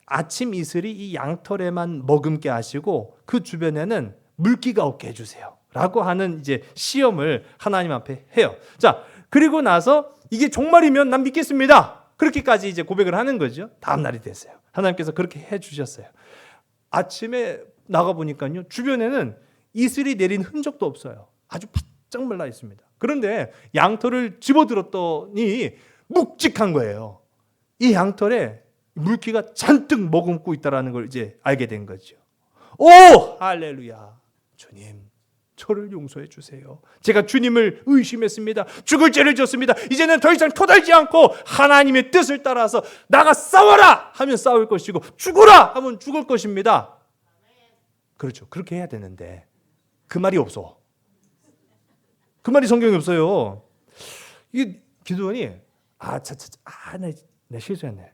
아침 이슬이 이 양털에만 머금게 하시고 그 주변에는 물기가 없게 해주세요 라고 하는 이제 시험을 하나님 앞에 해요. 자, 그리고 나서 이게 정말이면 난 믿겠습니다, 그렇게까지 이제 고백을 하는 거죠. 다음 날이 됐어요. 하나님께서 그렇게 해주셨어요. 아침에 나가보니까요, 주변에는 이슬이 내린 흔적도 없어요. 아주 바짝 말라 있습니다. 그런데 양털을 집어들었더니 묵직한 거예요. 이 양털에 물기가 잔뜩 머금고 있다는 걸 이제 알게 된 거죠. 오, 할렐루야. 주님, 저를 용서해 주세요. 제가 주님을 의심했습니다. 죽을 죄를 졌습니다. 이제는 더 이상 토달지 않고 하나님의 뜻을 따라서 나가 싸워라 하면 싸울 것이고 죽어라 하면 죽을 것입니다. 그렇죠. 그렇게 해야 되는데 그 말이 없어. 그 말이 성경에 없어요. 이게 기드온이 내 실수했네.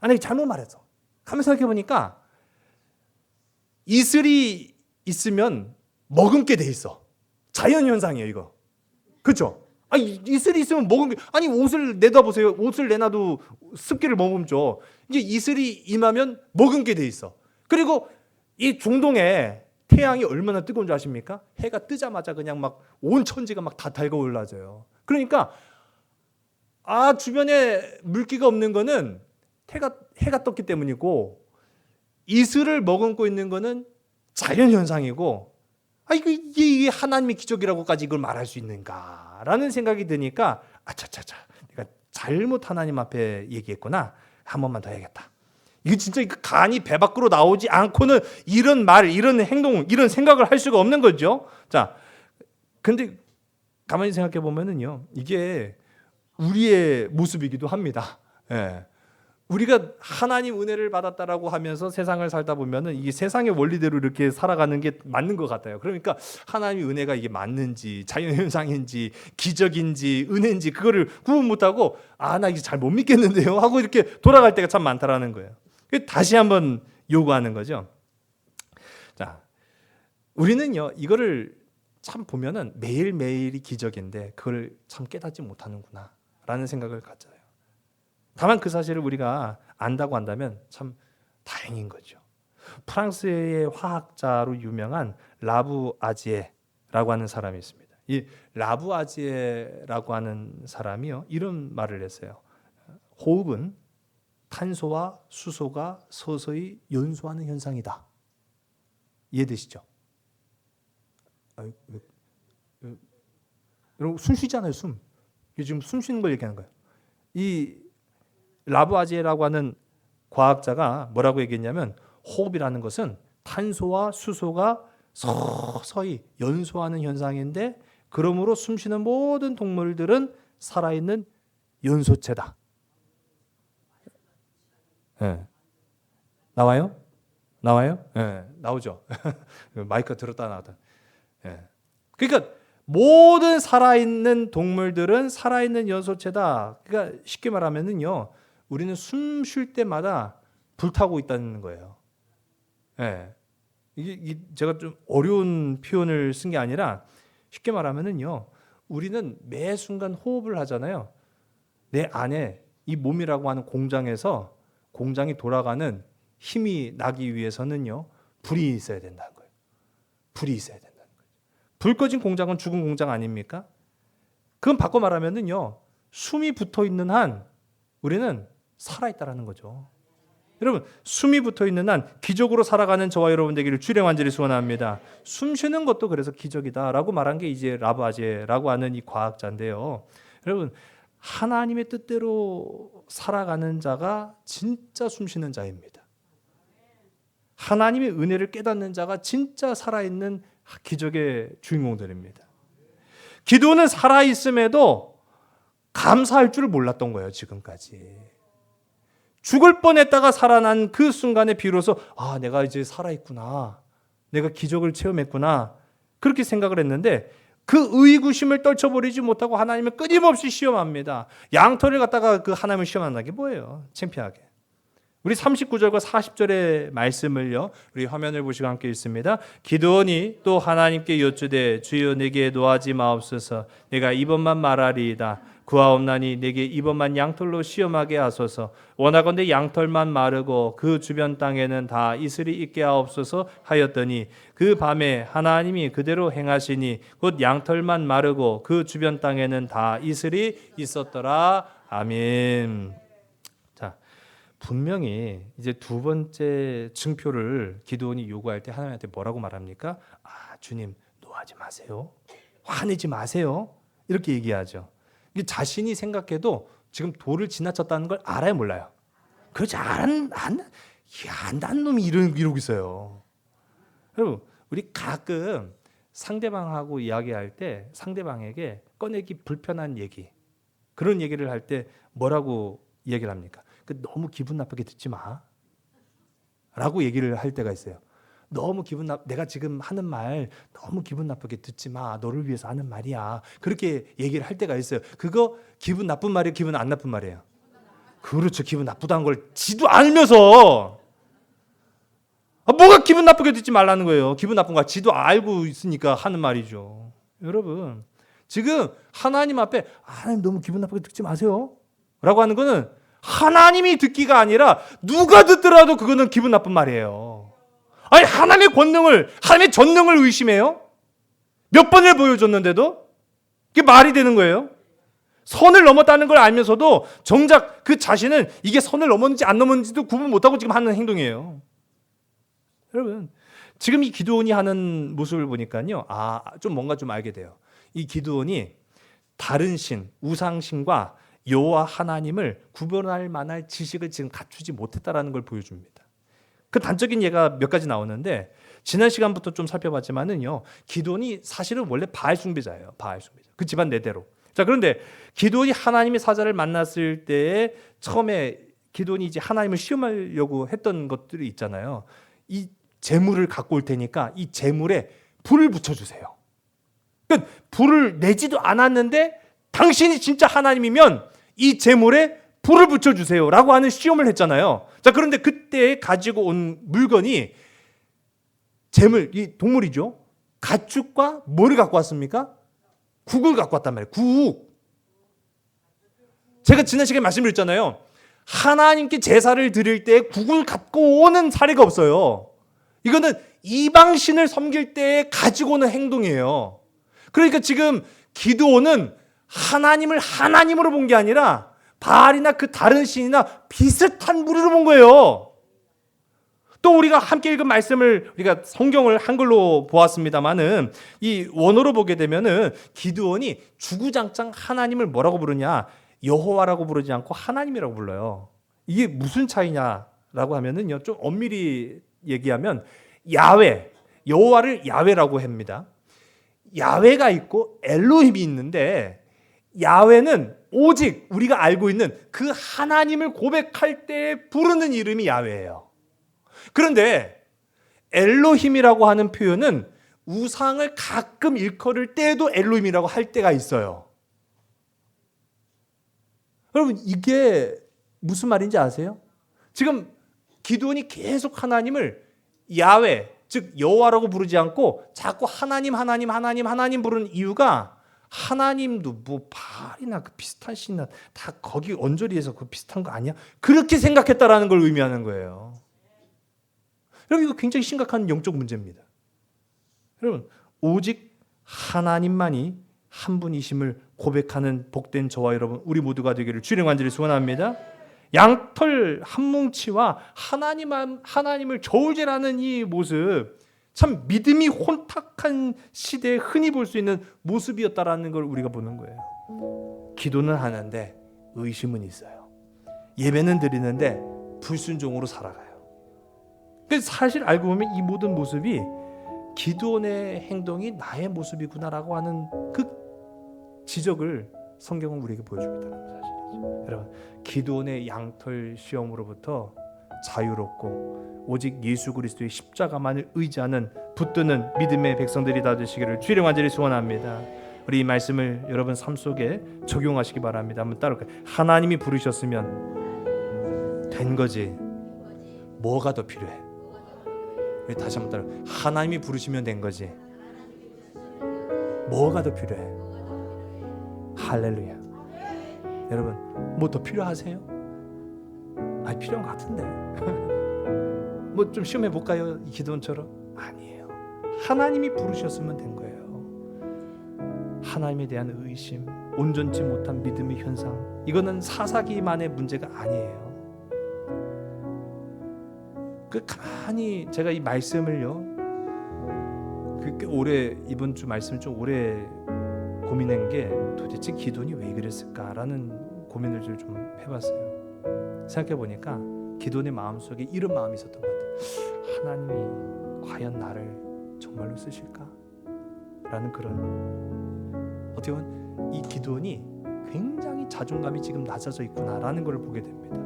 내가 잘못 말했어. 가만 생각해 보니까 이슬이 있으면 머금게 돼 있어. 자연 현상이에요, 이거. 그렇죠? 이슬이 있으면 머금게. 옷을 내다 보세요. 옷을 내놔도 습기를 머금죠. 이제 이슬이 임하면 머금게 돼 있어. 그리고 이 중동에 태양이 얼마나 뜨거운 줄 아십니까? 해가 뜨자마자 그냥 막 온 천지가 막 다 달궈 올라져요. 그러니까 주변에 물기가 없는 거는 해가 떴기 때문이고, 이슬을 머금고 있는 거는 자연 현상이고, 이게 하나님의 기적이라고까지 이걸 말할 수 있는가라는 생각이 드니까 내가 잘못 하나님 앞에 얘기했구나. 한 번만 더 해야겠다. 이거 진짜 간이 배 밖으로 나오지 않고는 이런 말, 이런 행동, 이런 생각을 할 수가 없는 거죠. 자, 근데 가만히 생각해 보면은요, 이게 우리의 모습이기도 합니다. 예. 우리가 하나님 은혜를 받았다라고 하면서 세상을 살다 보면은 이게 세상의 원리대로 이렇게 살아가는 게 맞는 것 같아요. 그러니까 하나님의 은혜가 이게 맞는지, 자연현상인지, 기적인지, 은혜인지 그거를 구분 못하고 나 이게 잘 못 믿겠는데요 하고 이렇게 돌아갈 때가 참 많다라는 거예요. 다시 한번 요구하는 거죠. 자, 우리는요, 이거를 참 보면은 매일매일이 기적인데 그걸 참 깨닫지 못하는구나 라는 생각을 가져요. 다만 그 사실을 우리가 안다고 한다면 참 다행인 거죠. 프랑스의 화학자로 유명한 라부아지에라고 하는 사람이 있습니다. 이 라부아지에라고 하는 사람이요, 이런 말을 했어요. 호흡은 탄소와 수소가 서서히 연소하는 현상이다 이해되시죠? 여러분 숨 쉬잖아요. 숨. 지금 숨 쉬는 걸 얘기하는 거예요. 이 라부아지에라고 하는 과학자가 뭐라고 얘기했냐면 호흡이라는 것은 탄소와 수소가 서서히 연소하는 현상인데 그러므로 숨쉬는 모든 동물들은 살아있는 연소체다. 네. 나와요? 나와요? 네. 나오죠. 마이크 들었다 나왔다. 네. 그러니까 모든 살아있는 동물들은 살아있는 연소체다. 그러니까 쉽게 말하면은요, 우리는 숨 쉴 때마다 불타고 있다는 거예요. 네. 이게 제가 좀 어려운 표현을 쓴 게 아니라 쉽게 말하면은요, 우리는 매 순간 호흡을 하잖아요. 내 안에 이 몸이라고 하는 공장에서 공장이 돌아가는 힘이 나기 위해서는요, 불이 있어야 된다는 거예요. 불이 있어야 된다는 거예요. 불 꺼진 공장은 죽은 공장 아닙니까? 그건 바꿔 말하면은요, 숨이 붙어 있는 한 우리는 살아있다라는 거죠. 여러분, 숨이 붙어 있는 한 기적으로 살아가는 저와 여러분 되기를 주의 완전히 소원합니다. 숨 쉬는 것도 그래서 기적이다라고 말한 게 이제 라부아제라고 하는 이 과학자인데요. 여러분, 하나님의 뜻대로 살아가는 자가 진짜 숨 쉬는 자입니다. 하나님의 은혜를 깨닫는 자가 진짜 살아있는 기적의 주인공들입니다. 기도는 살아있음에도 감사할 줄을 몰랐던 거예요, 지금까지. 죽을 뻔했다가 살아난 그 순간에 비로소 내가 이제 살아있구나. 내가 기적을 체험했구나. 그렇게 생각을 했는데 그 의구심을 떨쳐버리지 못하고 하나님을 끊임없이 시험합니다. 양털을 갖다가 그 하나님을 시험한다는 게 뭐예요? 창피하게. 우리 39절과 40절의 말씀을요, 우리 화면을 보시고 함께 읽습니다. 기드온이 또 하나님께 여쭈되 주여 내게 노하지 마옵소서. 내가 이번만 말하리이다. 구하옵나니 내게 이번만 양털로 시험하게 하소서. 원하건대 양털만 마르고 그 주변 땅에는 다 이슬이 있게 하옵소서 하였더니 그 밤에 하나님이 그대로 행하시니 곧 양털만 마르고 그 주변 땅에는 다 이슬이 있었더라. 아멘. 자, 분명히 이제 두 번째 증표를 기드온이 요구할 때 하나님한테 뭐라고 말합니까? 주님 노하지 마세요. 화내지 마세요. 이렇게 얘기하죠. 자신이 생각해도 지금 도를 지나쳤다는 걸 알아요, 몰라요? 그렇지 안다는 놈이 이러고 있어요. 여러분, 우리 가끔 상대방하고 이야기할 때 상대방에게 꺼내기 불편한 얘기, 그런 얘기를 할 때 뭐라고 얘기를 합니까? 너무 기분 나쁘게 듣지 마 라고 얘기를 할 때가 있어요. 내가 지금 하는 말 너무 기분 나쁘게 듣지 마. 너를 위해서 하는 말이야. 그렇게 얘기를 할 때가 있어요. 그거 기분 나쁜 말이에요? 기분 안 나쁜 말이에요? 그렇죠. 기분 나쁘다는 걸 지도 알면서 뭐가 기분 나쁘게 듣지 말라는 거예요. 기분 나쁜 거 지도 알고 있으니까 하는 말이죠. 여러분, 지금 하나님 앞에 하나님 너무 기분 나쁘게 듣지 마세요 라고 하는 거는 하나님이 듣기가 아니라 누가 듣더라도 그거는 기분 나쁜 말이에요. 아니, 하나님의 권능을, 하나님의 전능을 의심해요? 몇 번을 보여줬는데도? 그게 말이 되는 거예요? 선을 넘었다는 걸 알면서도 정작 그 자신은 이게 선을 넘었는지 안 넘었는지도 구분 못하고 지금 하는 행동이에요. 여러분, 지금 이 기드온이 하는 모습을 보니까요, 좀 뭔가 좀 알게 돼요. 이 기드온이 다른 신, 우상신과 여호와 하나님을 구별할 만한 지식을 지금 갖추지 못했다라는 걸 보여줍니다. 그 단적인 예가 몇 가지 나오는데 지난 시간부터 좀 살펴봤지만은요, 기드온이 사실은 원래 바알 숭배자예요. 바알 숭배자. 그 집안 내대로. 자, 그런데 기드온이 하나님의 사자를 만났을 때에 처음에 기드온이 이제 하나님을 시험하려고 했던 것들이 있잖아요. 이 재물을 갖고 올 테니까 이 재물에 불을 붙여주세요. 그러니까 불을 내지도 않았는데 당신이 진짜 하나님이면 이 재물에 불을 붙여주세요 라고 하는 시험을 했잖아요. 자, 그런데 그때 가지고 온 물건이 재물, 이 동물이죠. 가축과 뭐를 갖고 왔습니까? 국을 갖고 왔단 말이에요. 국. 제가 지난 시간에 말씀드렸잖아요. 하나님께 제사를 드릴 때 국을 갖고 오는 사례가 없어요. 이거는 이방신을 섬길 때 가지고 오는 행동이에요. 그러니까 지금 기드온은 하나님을 하나님으로 본 게 아니라 바알이나 그 다른 신이나 비슷한 무리로 본 거예요. 또 우리가 함께 읽은 말씀을 우리가 성경을 한글로 보았습니다마는 이 원어로 보게 되면은 기드온이 주구장창 하나님을 뭐라고 부르냐? 여호와라고 부르지 않고 하나님이라고 불러요. 이게 무슨 차이냐라고 하면은요, 좀 엄밀히 얘기하면 야훼, 여호와를 야훼라고 합니다. 야훼가 있고 엘로힘이 있는데 야훼는 오직 우리가 알고 있는 그 하나님을 고백할 때 부르는 이름이 야훼예요. 그런데 엘로힘이라고 하는 표현은 우상을 가끔 일컬을 때도 엘로힘이라고 할 때가 있어요. 여러분, 이게 무슨 말인지 아세요? 지금 기드온이 계속 하나님을 야훼, 즉 여호와라고 부르지 않고 자꾸 하나님 부르는 이유가 하나님도 뭐 바알이나 그 비슷한 신이나 다 거기 언저리에서 그 비슷한 거 아니야? 그렇게 생각했다라는 걸 의미하는 거예요. 여러분, 이거 굉장히 심각한 영적 문제입니다. 여러분, 오직 하나님만이 한 분이심을 고백하는 복된 저와 여러분, 우리 모두가 되기를 주의 간절히 소원합니다. 양털 한 뭉치와 하나님을 저울질하는 이 모습, 참 믿음이 혼탁한 시대에 흔히 볼 수 있는 모습이었다라는 걸 우리가 보는 거예요. 기도는 하는데 의심은 있어요. 예배는 드리는데 불순종으로 살아가요. 그래서 사실 알고 보면 이 모든 모습이 기드온의 행동이 나의 모습이구나라고 하는 그 지적을 성경은 우리에게 보여주고 있다는 사실이죠. 여러분, 기드온의 양털 시험으로부터 자유롭고 오직 예수 그리스도의 십자가만을 의지하는 붙드는 믿음의 백성들이 다 되시기를 주의 간절히 소원합니다. 우리 이 말씀을 여러분 삶 속에 적용하시기 바랍니다. 한번 따라올까요? 하나님이 부르셨으면 된 거지. 뭐가 더 필요해? 우리 다시 한번 따라. 하나님이 부르시면 된 거지. 뭐가 더 필요해? 할렐루야. 여러분, 뭐 더 필요하세요? 필요한 것 같은데. 뭐 좀 시험해 볼까요? 기도원처럼? 아니에요. 하나님이 부르셨으면 된 거예요. 하나님에 대한 의심, 온전치 못한 믿음의 현상, 이거는 사사기만의 문제가 아니에요. 그 가만히 제가 이 말씀을요, 꽤 오래, 이번 주 말씀을 좀 오래 고민한 게 도대체 기도원이 왜 그랬을까라는 고민을 좀 해봤어요. 생각해 보니까 기도원의 마음속에 이런 마음이 있었던 것 같아요. 하나님이 과연 나를 정말로 쓰실까? 라는 그런, 어떻게 보면 이 기도원이 굉장히 자존감이 지금 낮아져 있구나라는 걸 보게 됩니다.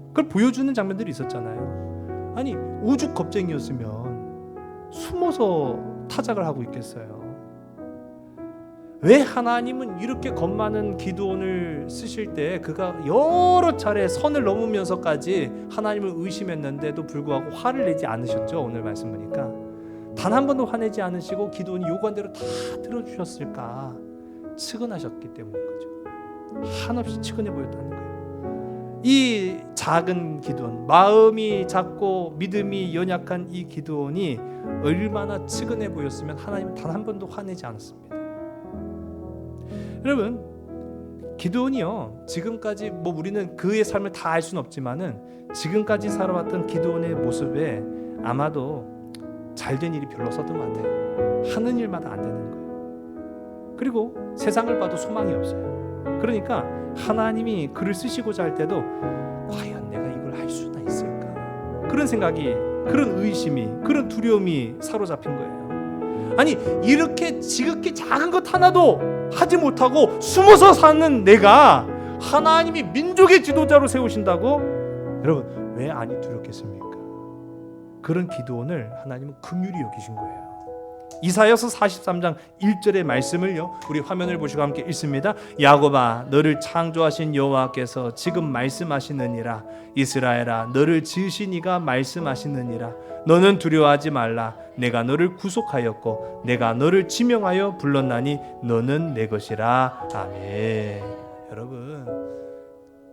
그걸 보여주는 장면들이 있었잖아요. 아니, 오죽 겁쟁이였으면 숨어서 타작을 하고 있겠어요. 왜 하나님은 이렇게 겁 많은 기드온을 쓰실 때 그가 여러 차례 선을 넘으면서까지 하나님을 의심했는데도 불구하고 화를 내지 않으셨죠? 오늘 말씀 보니까 단 한 번도 화내지 않으시고 기드온이 요구한 대로 다 들어주셨을까? 측은하셨기 때문인 거죠. 한없이 측은해 보였다는 거예요. 이 작은 기드온, 마음이 작고 믿음이 연약한 이 기드온이 얼마나 측은해 보였으면 하나님은 단 한 번도 화내지 않았습니다. 여러분, 기드온이요, 지금까지 뭐 우리는 그의 삶을 다 알 수는 없지만은 지금까지 살아왔던 기드온의 모습에 아마도 잘된 일이 별로 없었던 것 같아요. 하는 일마다 안 되는 거예요. 그리고 세상을 봐도 소망이 없어요. 그러니까 하나님이 그를 쓰시고자 할 때도 과연 내가 이걸 할 수나 있을까? 그런 생각이, 그런 의심이, 그런 두려움이 사로잡힌 거예요. 아니, 이렇게 지극히 작은 것 하나도 하지 못하고 숨어서 사는 내가 하나님이 민족의 지도자로 세우신다고? 여러분, 왜 아니 두렵겠습니까? 그런 기드온을 하나님은 긍휼히 여기신 거예요. 이사야서 43장 1절의 말씀을요, 우리 화면을 보시고 함께 읽습니다. 야곱아, 너를 창조하신 여호와께서 지금 말씀하시느니라. 이스라엘아, 너를 지으신 이가 말씀하시느니라. 너는 두려워하지 말라. 내가 너를 구속하였고 내가 너를 지명하여 불렀나니 너는 내 것이라. 아멘. 여러분,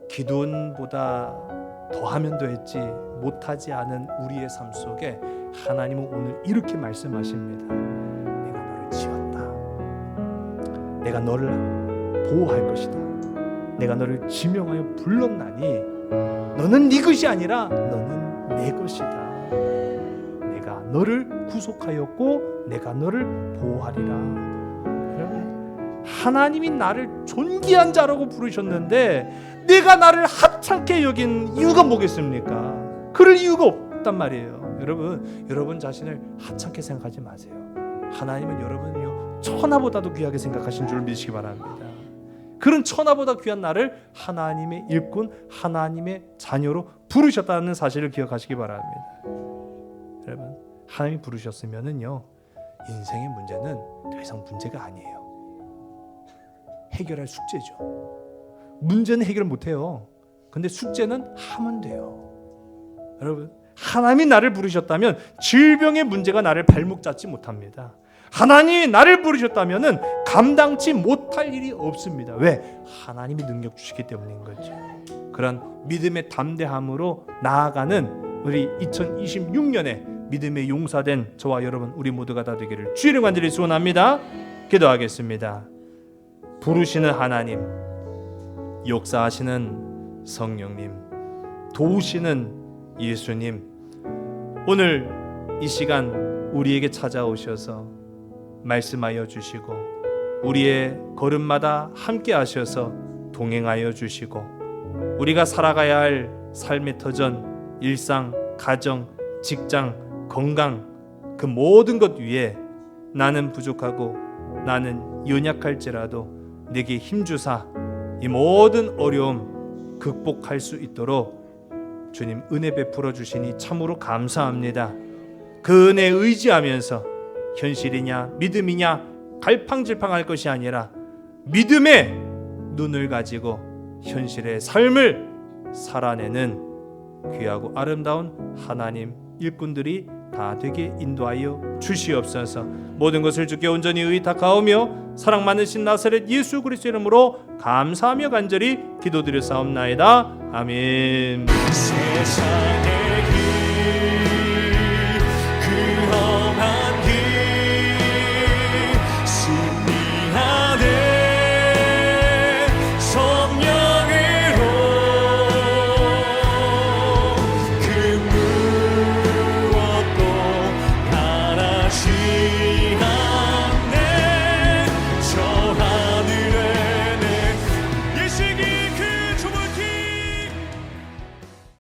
기드온보다 더하면 더했지 못하지 않은 우리의 삶 속에 하나님은 오늘 이렇게 말씀하십니다. 내가 너를 지었다. 내가 너를 보호할 것이다. 내가 너를 지명하여 불렀나니 너는 네 것이 아니라 너는 내 것이다. 내가 너를 구속하였고 내가 너를 보호하리라. 여러분, 하나님이 나를 존귀한 자라고 부르셨는데 내가 나를 하찮게 여긴 이유가 뭐겠습니까? 그럴 이유가 없단 말이에요. 여러분 자신을 하찮게 생각하지 마세요. 하나님은 여러분을요 천하보다도 귀하게 생각하신 줄 믿으시기 바랍니다. 그런 천하보다 귀한 나를 하나님의 일꾼, 하나님의 자녀로 부르셨다는 사실을 기억하시기 바랍니다. 여러분, 하나님이 부르셨으면은요 인생의 문제는 더 이상 문제가 아니에요. 해결할 숙제죠. 문제는 해결 못해요. 근데 숙제는 하면 돼요. 여러분, 하나님이 나를 부르셨다면 질병의 문제가 나를 발목 잡지 못합니다. 하나님이 나를 부르셨다면 감당치 못할 일이 없습니다. 왜? 하나님이 능력 주시기 때문인 거죠. 그런 믿음의 담대함으로 나아가는 우리 2026년에 믿음의 용사된 저와 여러분 우리 모두가 다 되기를 주의 이름 간절히 소원합니다. 기도하겠습니다. 부르시는 하나님, 역사하시는 성령님, 도우시는 예수님, 오늘 이 시간 우리에게 찾아오셔서 말씀하여 주시고 우리의 걸음마다 함께 하셔서 동행하여 주시고 우리가 살아가야 할 삶의 터전, 일상, 가정, 직장, 건강 그 모든 것 위에 나는 부족하고 나는 연약할지라도 내게 힘주사 이 모든 어려움 극복할 수 있도록 주님 은혜 베풀어 주시니 참으로 감사합니다. 그 은혜에 의지하면서 현실이냐 믿음이냐 갈팡질팡할 것이 아니라 믿음의 눈을 가지고 현실의 삶을 살아내는 귀하고 아름다운 하나님 일꾼들이 다 되게 인도하여 주시옵소서. 모든 것을 주께 온전히 의탁하오며 사랑 많으신 나사렛 예수 그리스도 이름으로 감사하며 간절히 기도드렸사옵나이다. 아멘. 세상에